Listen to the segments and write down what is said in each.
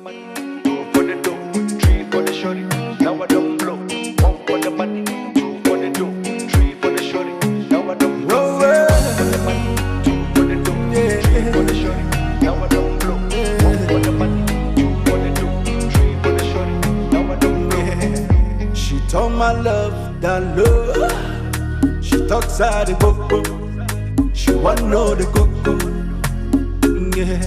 money, two for the dough, three for the shorty. Now I don't blow. One for the money, two for the dough, three for the shorty. Now I don't blow. One for the money, two for the dough, three for the shorty. Now I don't blow. One for the money, two for the dough, three for the shorty. Now I don't blow. She told my love that love. She talks out the coco. She want know the coco. Yeah,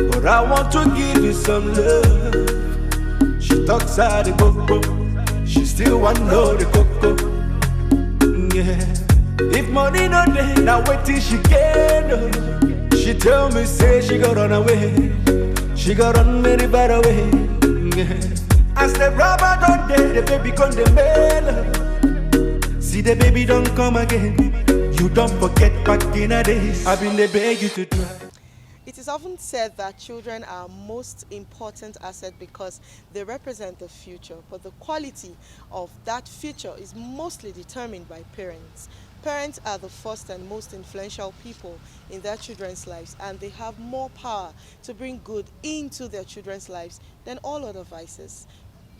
but I want to give you some love. She talks out the coco. She still want know the coco. Yeah, if money no day, now wait till she get. She tell me say she got run away. She got run very bad away. Yeah. As the rubber don't day, the baby come the mail. See the baby don't come again. You don't forget back in the days. I've been the beg you to try. It is often said that children are most important asset because they represent the future, but the quality of that future is mostly determined by parents. Parents are the first and most influential people in their children's lives, and they have more power to bring good into their children's lives than all other vices.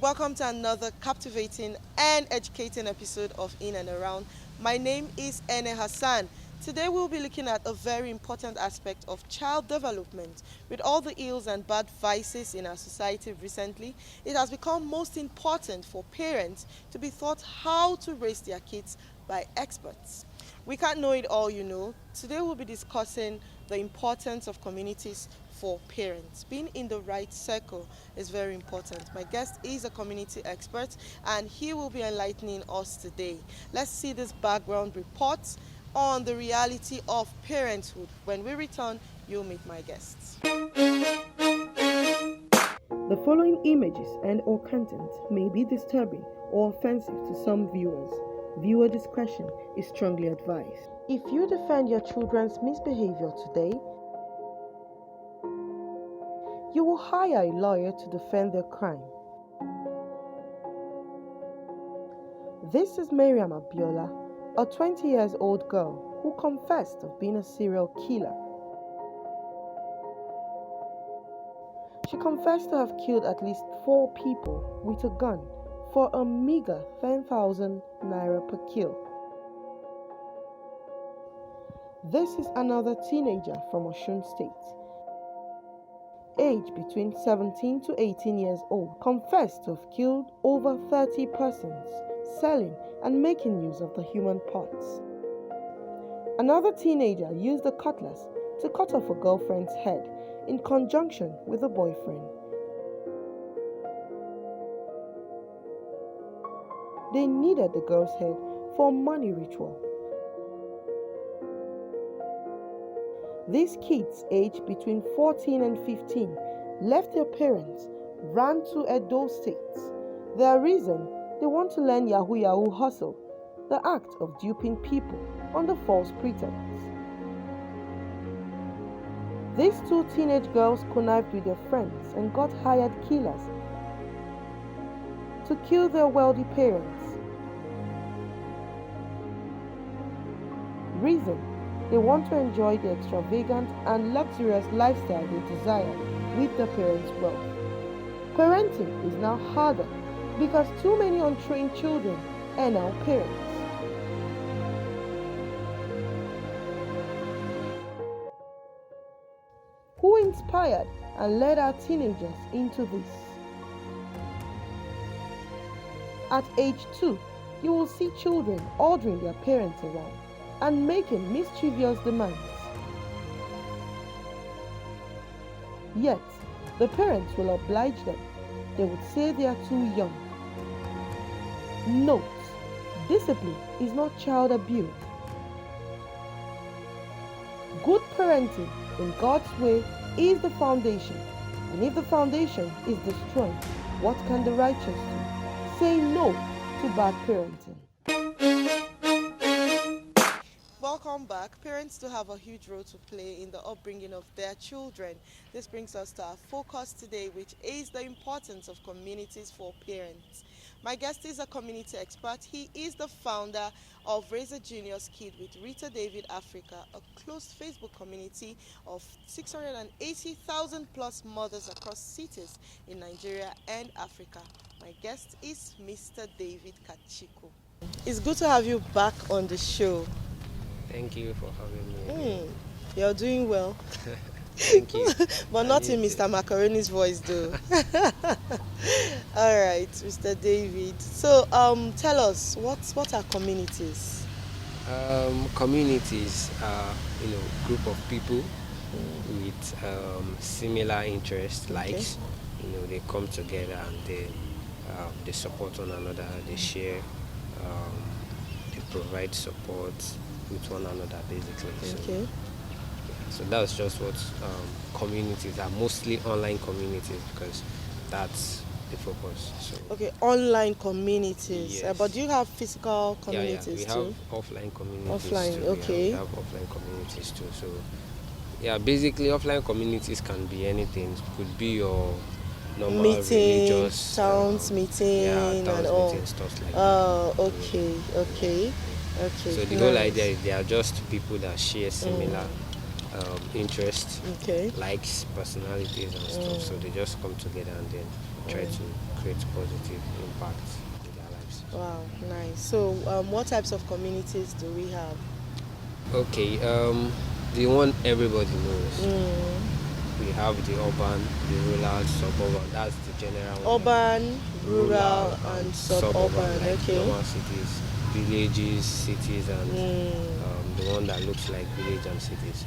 Welcome to another captivating and educating episode of In and Around. My name is Ene Hassan. Today we'll be looking at a very important aspect of child development. With all the ills and bad vices in our society recently, it has become most important for parents to be taught how to raise their kids by experts. We can't know it all, you know. Today we'll be discussing the importance of communities for parents. Being in the right circle is very important. My guest is a community expert and he will be enlightening us today. Let's see this background report on the reality of parenthood. When we return, you'll meet my guests. The following images and/or content may be disturbing or offensive to some viewers. Viewer discretion is strongly advised. If you defend your children's misbehavior today, you will hire a lawyer to defend their crime. This is Mariam Abiola, a 20-year-old girl who confessed of being a serial killer. She confessed to have killed at least 4 people with a gun for a meager 10,000 naira per kill. This is another teenager from Osun State, aged between 17 to 18 years old, confessed to have killed over 30 persons, selling and making use of the human parts. Another teenager used a cutlass to cut off a girlfriend's head in conjunction with a boyfriend. They needed the girl's head for a money ritual. These kids, aged between 14 and 15, left their parents, ran to Edo State. Their reason, they want to learn Yahoo hustle, the act of duping people under false pretense. These 2 teenage girls connived with their friends and got hired killers to kill their wealthy parents. Reason, they want to enjoy the extravagant and luxurious lifestyle they desire with their parents' wealth. Parenting is now harder because too many untrained children are now parents. Who inspired and led our teenagers into this? At age 2, you will see children ordering their parents around and making mischievous demands. Yet, the parents will oblige them. They would say they are too young. Note, discipline is not child abuse. Good parenting in God's way is the foundation. And if the foundation is destroyed, what can the righteous do? Say no to bad parenting. Welcome come back, parents do have a huge role to play in the upbringing of their children. This brings us to our focus today, which is the importance of communities for parents. My guest is a community expert. He is the founder of Raise a Junior's Kid with Rita David Africa, a closed Facebook community of 680,000 plus mothers across cities in Nigeria and Africa. My guest is Mr. David Kachikwu. It's good to have you back on the show. Thank you for having me. You're doing well. Thank you. But not in Mr. Macaroni's voice, though. All right, Mr. David. So, tell us, what are communities? Communities are, group of people with similar interests, likes. They come together and they support one another. They share. They provide support with one another, basically. Okay. So that's just what communities are, mostly online communities, because that's the focus. So Okay, online communities. Yes. But do you have physical communities we too? have offline communities Offline, too. okay. We have offline communities too. So basically offline communities can be anything. It could be your normal Meeting, religious towns meeting, towns and all. meeting, stuff like Oh, that. okay. So the whole idea is they are just people that share similar interests, Okay. likes, personalities and stuff. So they just come together and then try to create positive impact in their lives. Wow, nice. So, what types of communities do we have? Okay, the one everybody knows. We have the urban, the rural, suburban. That's the general one. Urban, rural, and suburban. like Okay. normal cities, villages, cities, and the one that looks like village and cities.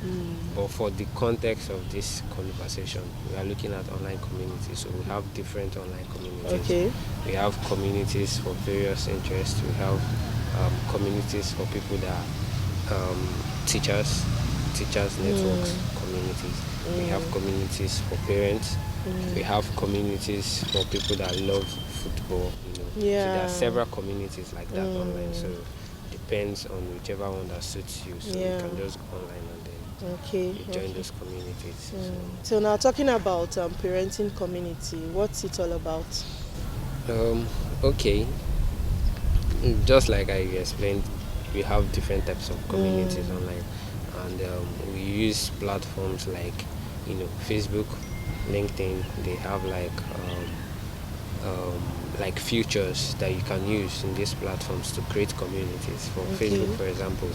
But for the context of this conversation, we are looking at online communities. So we have different online communities. Okay. We have communities for various interests. We have communities for people that teachers networks, communities. We have communities for parents. We have communities for people that love football. So there are several communities like that online. So depends on whichever one that suits you. So you can just go online and then you join those communities. So now talking about parenting community, what's it all about? Okay. Just like I explained, we have different types of communities online, and we use platforms like Facebook, LinkedIn. They have like features that you can use in these platforms to create communities. For Facebook, for example,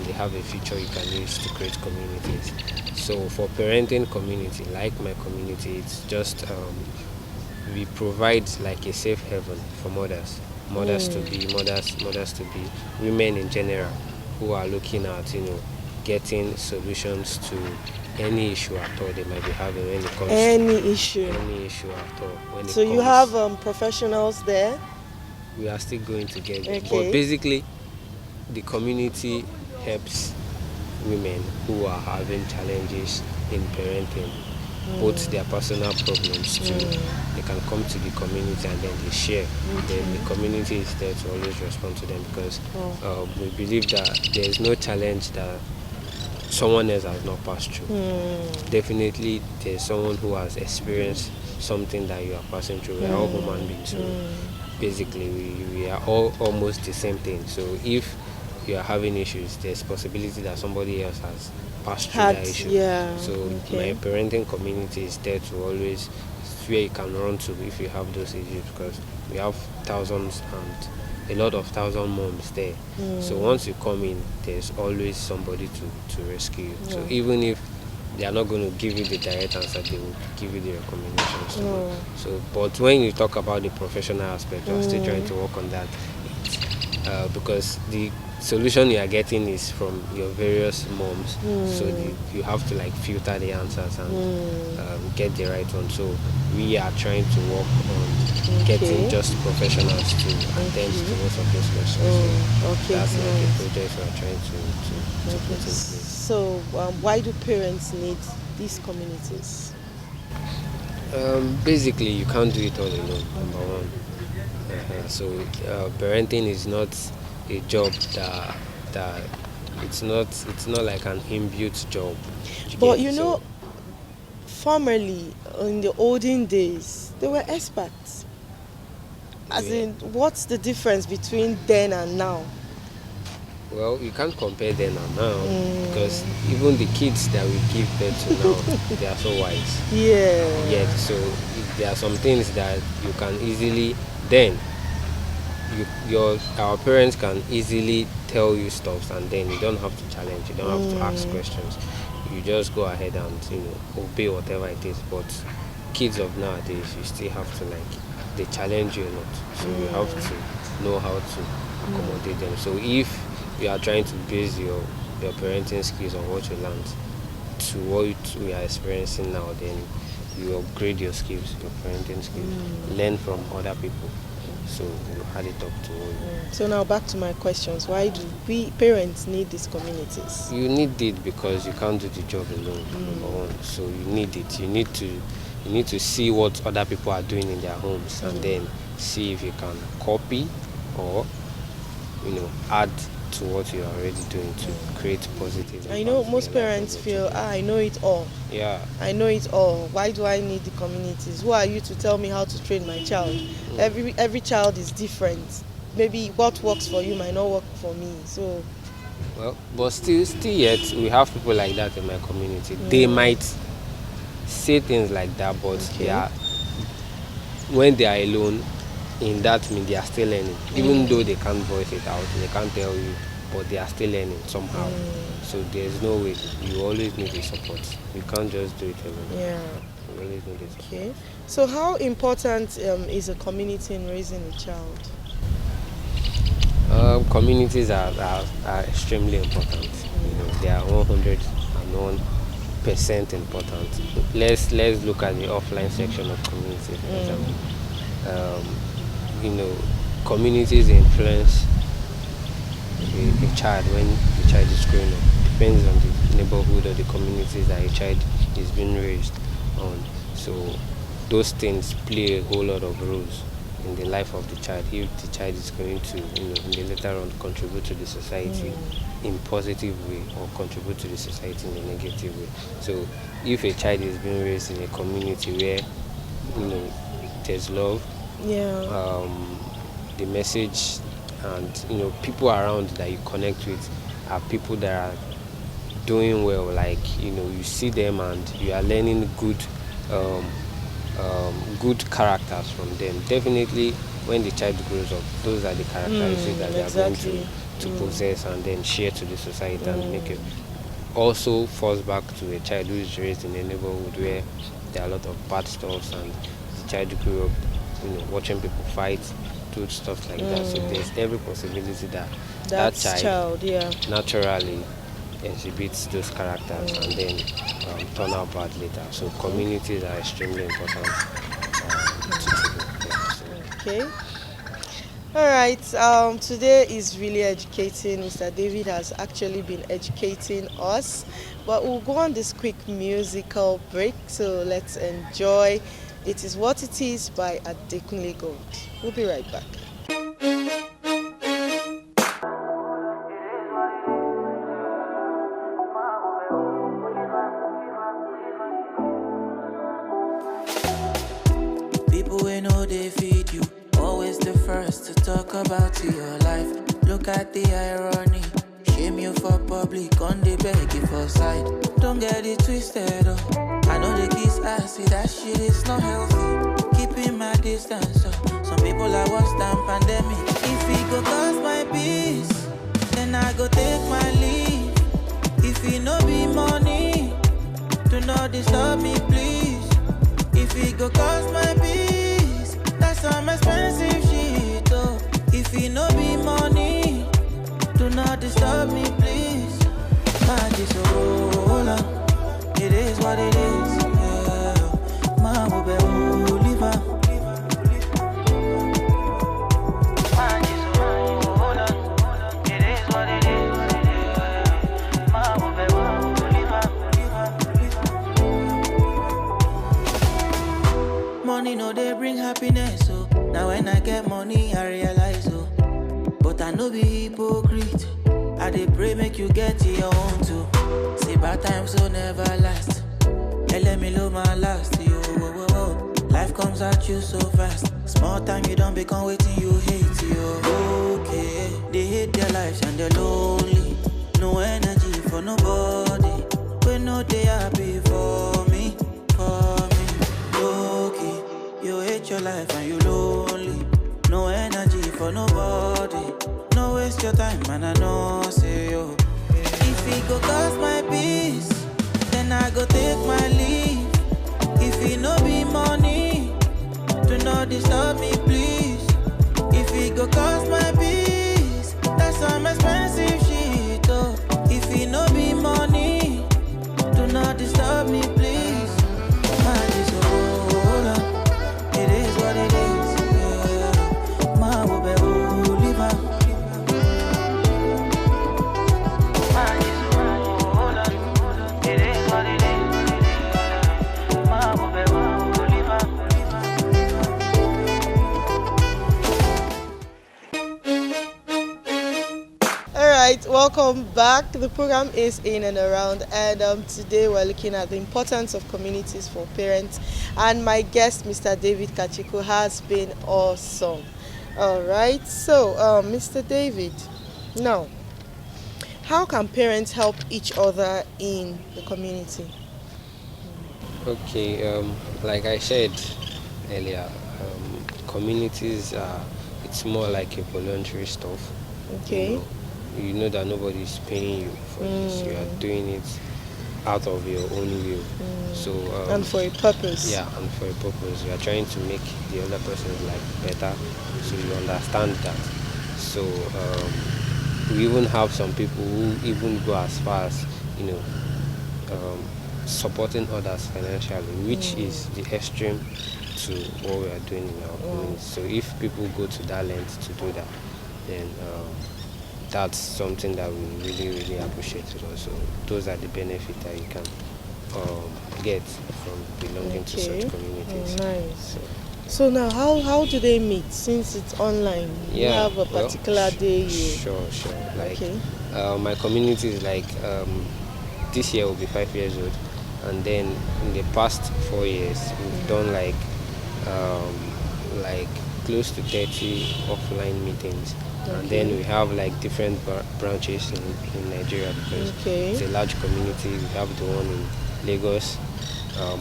they have a feature you can use to create communities. So for parenting community, like my community, it's just we provide like a safe haven for mothers to be, women in general who are looking at getting solutions to any issue at all they might be having when it comes Any issue. to any issue at all. So you have professionals there? We are still going to get it. Okay. But basically, the community helps women who are having challenges in parenting, both their personal problems too. They can come to the community and then they share. Then the community is there to always respond to them, because we believe that there is no challenge that someone else has not passed through. Definitely there's someone who has experienced something that you are passing through. We are all human beings, so basically we are all almost the same thing. So if you are having issues, there's possibility that somebody else has passed through that issue. So my parenting community is there to always, it's where you can run to if you have those issues, because we have thousands and a lot of thousand moms there. So once you come in, there's always somebody to rescue you. So even if they are not going to give you the direct answer, they will give you the recommendations. So, but when you talk about the professional aspect, we're still trying to work on that, because the solution you are getting is from your various moms. So you have to like filter the answers and get the right one. So we are trying to work on getting just professionals to attend to most of those questions. So that's like a project we are trying to put in place. So why do parents need these communities? Basically, you can't do it all alone, number one. So parenting is not a job that it's not like an inbuilt job. But get? you So, know, formerly in the olden days, they were experts. As yeah. in, what's the difference between then and now? Well, you can't compare then and now because even the kids that we give birth to now, they are so wise. Yet, Yeah. so there are some things that you can easily then our parents can easily tell you stuff, and then you don't have to challenge, you don't have to ask questions. You just go ahead and obey whatever it is. But kids of nowadays, you still have to they challenge you a lot, so you have to know how to accommodate them. So if you are trying to base your parenting skills on what you learned to what we are experiencing now, then you upgrade your skills, your parenting skills, learn from other people. So you had it up to one. So now back to my questions. Why do we parents need these communities? You need it because you can't do the job alone. Number one, so you need it. You need to see what other people are doing in their homes, and then see if you can copy or add to what you are already doing to create positive. I know impact in most the life of parents your feel, children. I know it all. Yeah. I know it all. Why do I need the communities? Who are you to tell me how to train my child? Every child is different. Maybe what works for you might not work for me. So Well, but still yet we have people like that in my community. They might say things like that, but they are when they are alone in that mean they are still learning. Even though they can't voice it out, they can't tell you, but they are still learning somehow. So there's no way. You always need the support. You can't just do it alone. yeah. You always need it. Okay. So how important is a community in raising a child? Communities are extremely important. They are 101% important. Let's look at the offline section of community, for example. Communities influence a child when the child is growing up. Depends on the neighborhood or the communities that a child is being raised on. So those things play a whole lot of roles in the life of the child. If the child is going to, in the later on, contribute to the society in positive way or contribute to the society in a negative way. So if a child is being raised in a community where there's love, the message and people around that you connect with are people that are doing well, like you see them and you are learning good characters from them. Definitely when the child grows up, those are the characteristics that they are going to possess and then share to the society and make it. Also falls back to a child who is raised in a neighborhood where there are a lot of bad stuff, and the child grew up watching people fight, do stuff like that. So there's every possibility that child naturally exhibits those characters and then turn out bad later. So communities are extremely important to children. Okay. All right. Today is really educating. Mr. David has actually been educating us, but we'll go on this quick musical break. So let's enjoy "It Is What It Is" by Adekunle Gold. We'll be right back. People we know they feed you, always the first to talk about your life. Look at the irony, shame you for public, on the beg you for side. Don't get it twisted, oh. I know the kiss ass, see that shit is not healthy. Keeping my distance, oh. Some people are worse than pandemic. If it go cost my peace, then I go take my leave. If it no be money, do not disturb me, please. If it go cost my peace, that's some expensive shit, oh. If it no be money, do not disturb me, please. My is so long, it is what it is, yeah. My will be Oliver. My is so long, it is what it is, yeah. My will be Oliver. Money no they bring happiness, so now when I get money I realize, oh. But I no be hypocrite. I dey pray make you get your own too. See bad times will never last. Hey, let me love my last, yo. Whoa, whoa, whoa. Life comes at you so fast. Small time you don't become waiting you hate, yo. Okay, they hate their lives and they're lonely. No energy for nobody. When no they happy for me, for me. Okay, you hate your life and you lonely. No energy for nobody. No waste your time, man, I know, say yo. If it go cost my peace, then I go take my leave. If it no be money, do not disturb me, please. If it go cost my peace, that's some expensive shit, oh. If it no be money, do not disturb me, please. Man, it's all up. It is what it is, yeah. My will be holy, man. Man, it's all up. It is what it is, yeah. My will be holy, man. All right, welcome back. The program is in and around, and today we're looking at the importance of communities for parents. And my guest, Mr. David Kachikwu, has been awesome. All right, so Mr. David, now, how can parents help each other in the community? Okay, like I said earlier, communities it's more like a voluntary stuff. Okay. You know that nobody is paying you for this. You are doing it out of your own will. So And for a purpose. yeah, and for a purpose. You are trying to make the other person's life better, so you understand that. So we even have some people who even go as far as supporting others financially, which is the extreme to what we are doing in our community. So if people go to that length to do that, then that's something that we really, really appreciate. So those are the benefits that you can get from belonging to such communities. Nice. So now, how do they meet since it's online? You Yeah, have a particular day you... Sure. Like Okay. my community is like this year will be 5 years old, and then in the past 4 years we've done like close to 30 offline meetings. And then we have like different branches in Nigeria, because it's a large community. We have the one in Lagos,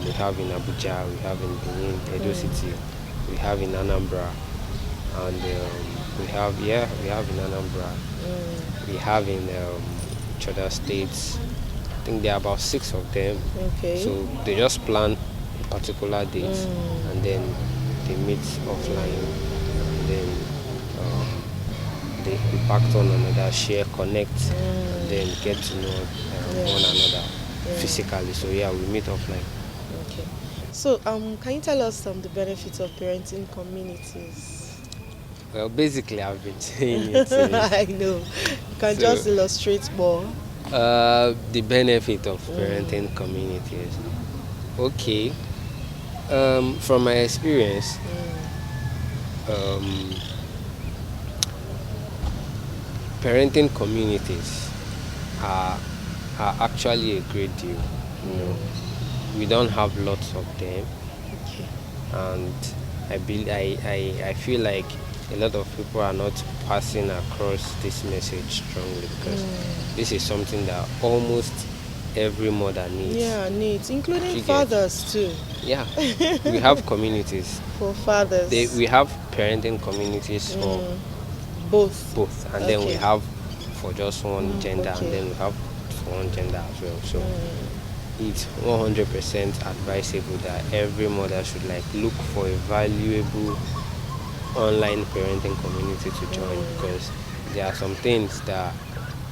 we have in Abuja, we have in Benin, Edo City, we have in Anambra, and we have in Anambra, we have in other states. I think there are about 6 of them. Okay. So they just plan a particular date, and then they meet offline, and then they impact on another, share, connect, and then get to know one another physically. So yeah, we meet offline. Okay. So can you tell us the benefits of parenting communities? Well, basically I've been saying it. I know. You can just illustrate more. The benefit of parenting communities. Okay. From my experience, parenting communities are actually a great deal. We don't have lots of them, and I feel like a lot of people are not passing across this message strongly, because this is something that almost every mother needs. Yeah, needs, including fathers too. Yeah, we have communities for fathers. We have parenting communities for both, and then we have for just one gender, and then we have for one gender as well. So it's 100% advisable that every mother should look for a valuable online parenting community to join, because there are some things that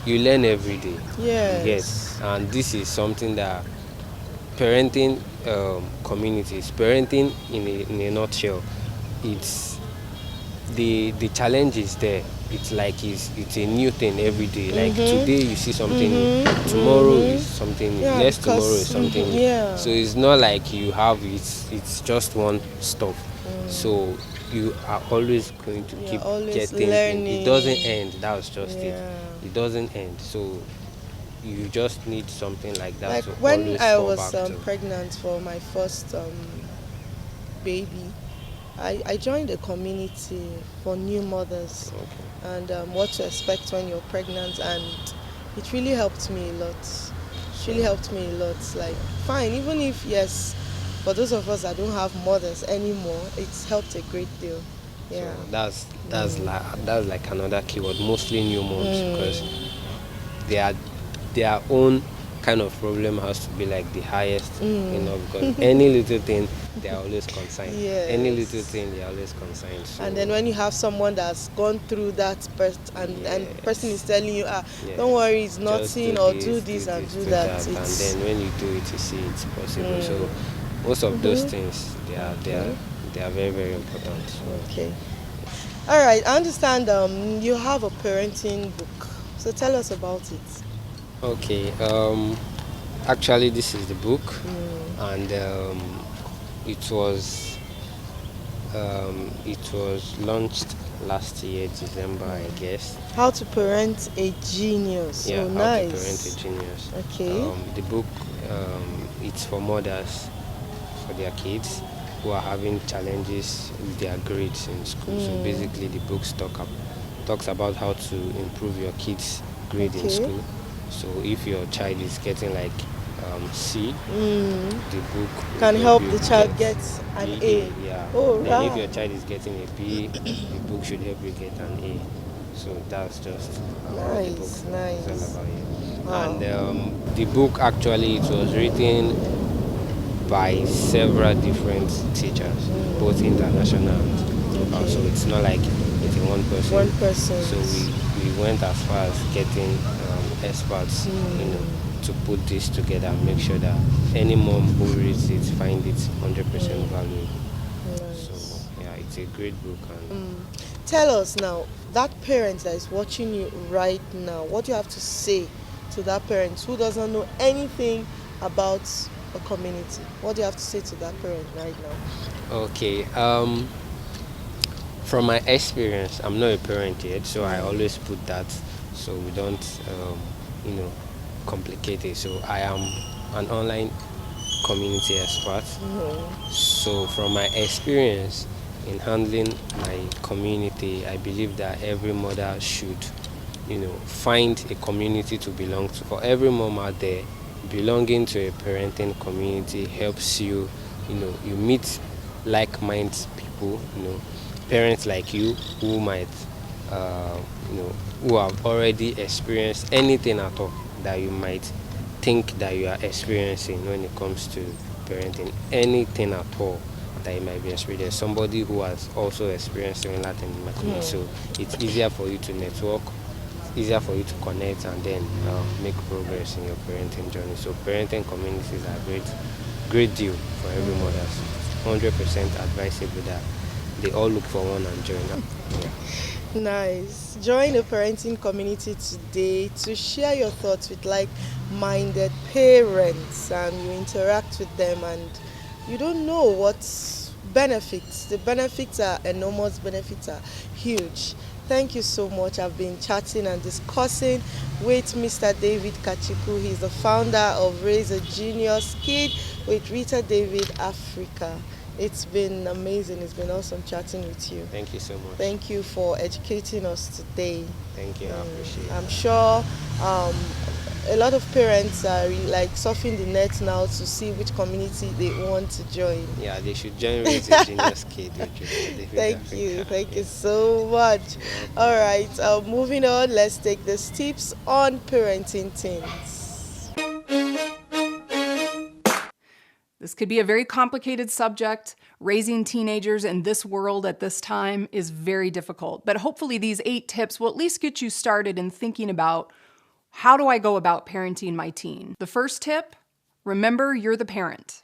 you learn every day. Yes. And this is something that parenting communities, parenting in a nutshell, it's the challenge is there. it's like it's a new thing every day. Like today you see something, tomorrow is something, Yeah, next tomorrow because- is something. yeah. So it's not like you have it's just one stuff. So you are always going to You're keep always getting in. It doesn't learning. end. That's just it. Yeah. It doesn't end. So you just need something like that Like to when always I fall was back to. pregnant for my first baby, I joined a community for new mothers Okay. and what to expect when you're pregnant, and it really helped me a lot. It really helped me a lot. Like, fine, even if, yes, for those of us that don't have mothers anymore, it's helped a great deal. Yeah. So that's like another keyword. Mostly new moms because their own kind of problem has to be like the highest, because any little thing they are always concerned. Any Yes. little thing they are always concerned. So, And then when you have someone that's gone through that and person is telling you, yeah, don't worry, it's just nothing, or do this and do that. and It's then when you do it, you see it's possible. So most of those things they are very, very important. So, okay. All right, I understand you have a parenting book. So tell us about it. okay. Actually, this is the book, and it was launched last year, December, I guess. How to parent a genius. Yeah, Oh, how nice. to parent a genius. Okay. The book, it's for mothers, for their kids who are having challenges with their grades in school. So basically, the book talks about how to improve your kids' grade in Okay. school. So if your child is getting like C, the book will Can help you the child get get an B, A. Yeah. Oh, Then if right. your child is getting a B, the book should help you get an A. So that's just what the book Nice, is nice. all about. Yeah. Wow. And the book actually it was written by several different teachers, both international and local. So it's not like it's a one person. One person. So we went as far as getting experts, to put this together and make sure that any mom who reads it find it 100% valuable. Nice. So yeah, it's a great book. And Tell us now, that parent that is watching you right now, what do you have to say to that parent who doesn't know anything about a community? What do you have to say to that parent right now? Okay. From my experience, I'm not a parent yet, so I always put that so we don't, complicate it. So I am an online community expert. So from my experience in handling my community, I believe that every mother should, find a community to belong to. For every mom out there, belonging to a parenting community helps you, you meet like-minded people, parents like you who might, who have already experienced anything at all that you might think that you are experiencing when it comes to parenting. Anything at all that you might be experiencing. Somebody who has also experienced similar things in my community. So it's easier for you to network, easier for you to connect, and then make progress in your parenting journey. So parenting communities are a great deal for every mother. 100% advisable that they all look for one and join them. Yeah. Nice. Join a parenting community today to share your thoughts with like-minded parents, and you interact with them, and you don't know what's benefits. The benefits are enormous, benefits are huge. Thank you so much. I've been chatting and discussing with Mr. David Kachikwu. He's the founder of Raise a Genius Kid with Rita David Africa. It's been amazing. It's been awesome chatting with you. Thank you so much. Thank you for educating us today. Thank you. I appreciate it. I'm sure a lot of parents are surfing the net now to see which community they want to join. Yeah, they should join Raise a Genius Kid. Thank you so much. All right, moving on, let's take the tips on parenting teens. This could be a very complicated subject. Raising teenagers in this world at this time is very difficult, but hopefully these 8 tips will at least get you started in thinking about, how do I go about parenting my teen? The first tip, remember you're the parent.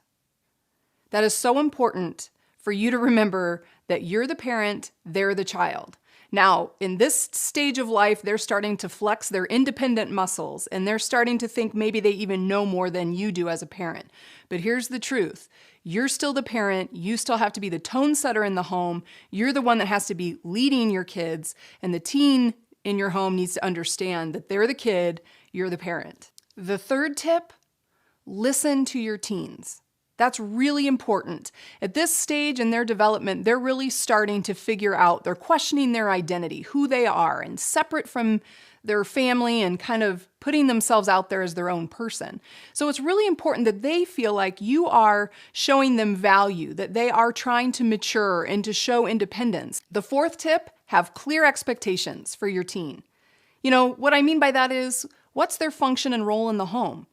That is so important for you to remember that you're the parent, they're the child. Now, in this stage of life, they're starting to flex their independent muscles, and they're starting to think maybe they even know more than you do as a parent. But here's the truth. You're still the parent. You still have to be the tone setter in the home. You're the one that has to be leading your kids, and the teen in your home needs to understand that they're the kid, you're the parent. The third tip, listen to your teens. That's really important. At this stage in their development, they're really starting to figure out, they're questioning their identity, who they are, and separate from their family and kind of putting themselves out there as their own person. So it's really important that they feel like you are showing them value, that they are trying to mature and to show independence. The fourth tip, have clear expectations for your teen. You know, what I mean by that is, what's their function and role in the home?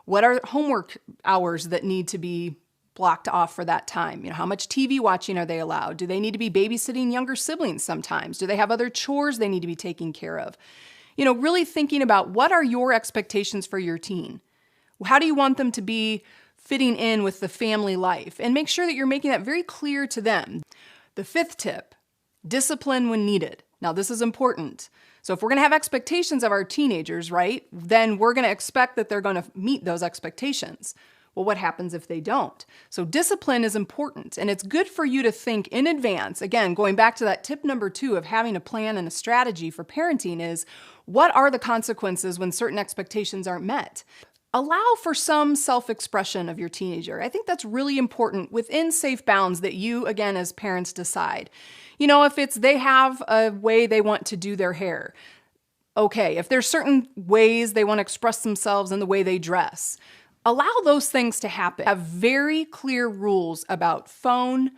What are homework hours that need to be blocked off for that time? You know, how much TV watching are they allowed? Do they need to be babysitting younger siblings sometimes? Do they have other chores they need to be taking care of? You know, really thinking about what are your expectations for your teen? How do you want them to be fitting in with the family life? And make sure that you're making that very clear to them. The fifth tip, discipline when needed. Now, this is important. So if we're going to have expectations of our teenagers, right, then we're going to expect that they're going to meet those expectations. Well, what happens if they don't? So discipline is important, and it's good for you to think in advance. Again, going back to that tip number 2 of having a plan and a strategy for parenting is, what are the consequences when certain expectations aren't met? Allow for some self-expression of your teenager. I think that's really important within safe bounds that you, again, as parents decide. You know, if it's they have a way they want to do their hair, okay. If there's certain ways they want to express themselves in the way they dress, allow those things to happen. Have very clear rules about phone,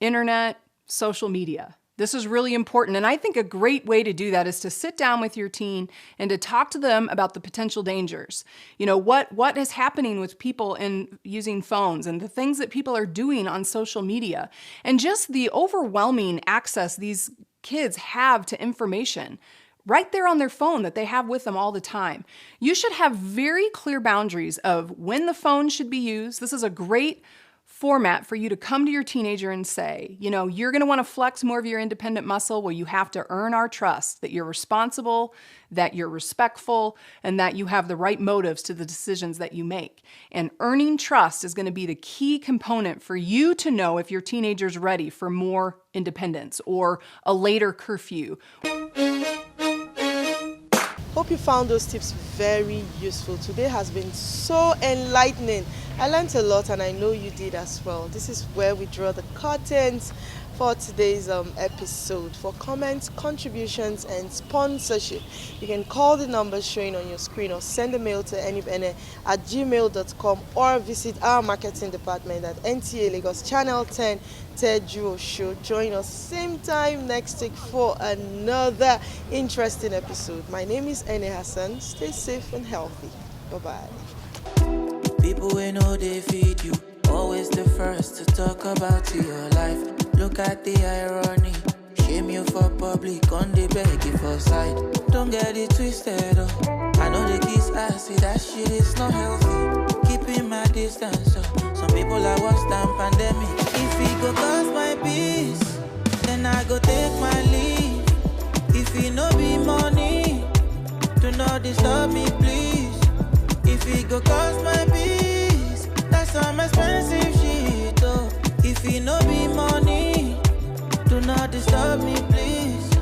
internet, social media. This is really important, and I think a great way to do that is to sit down with your teen and to talk to them about the potential dangers. You know, what is happening with people in using phones and the things that people are doing on social media, and just the overwhelming access these kids have to information right there on their phone that they have with them all the time. You should have very clear boundaries of when the phone should be used. This is a great format for you to come to your teenager and say, you know, you're going to want to flex more of your independent muscle. Well, you have to earn our trust that you're responsible, that you're respectful, and that you have the right motives to the decisions that you make. And earning trust is going to be the key component for you to know if your teenager's ready for more independence or a later curfew. Hope you found those tips very useful. Today has been so enlightening. I learned a lot, and I know you did as well. This is where we draw the curtains for today's episode. For comments, contributions, and sponsorship, you can call the numbers showing on your screen or send a mail to anypene@gmail.com or visit our marketing department at NTA Lagos Channel 10 Tejuo Show. Join us same time next week for another interesting episode. My name is Ene Hassan. Stay safe and healthy. Bye-bye. People we know they feed you, always the first to talk about your life. Look at the irony, shame you for public, on the beg you for side. Don't get it twisted, oh. I know the kiss assy, that shit is not healthy. Keeping my distance, oh. Some people are worse than pandemic. If it go cause my peace, then I go take my leave. If it no be money, do not disturb me, please. If it go cost my peace, that's some expensive shit, oh. If it no be money, do not disturb me, please.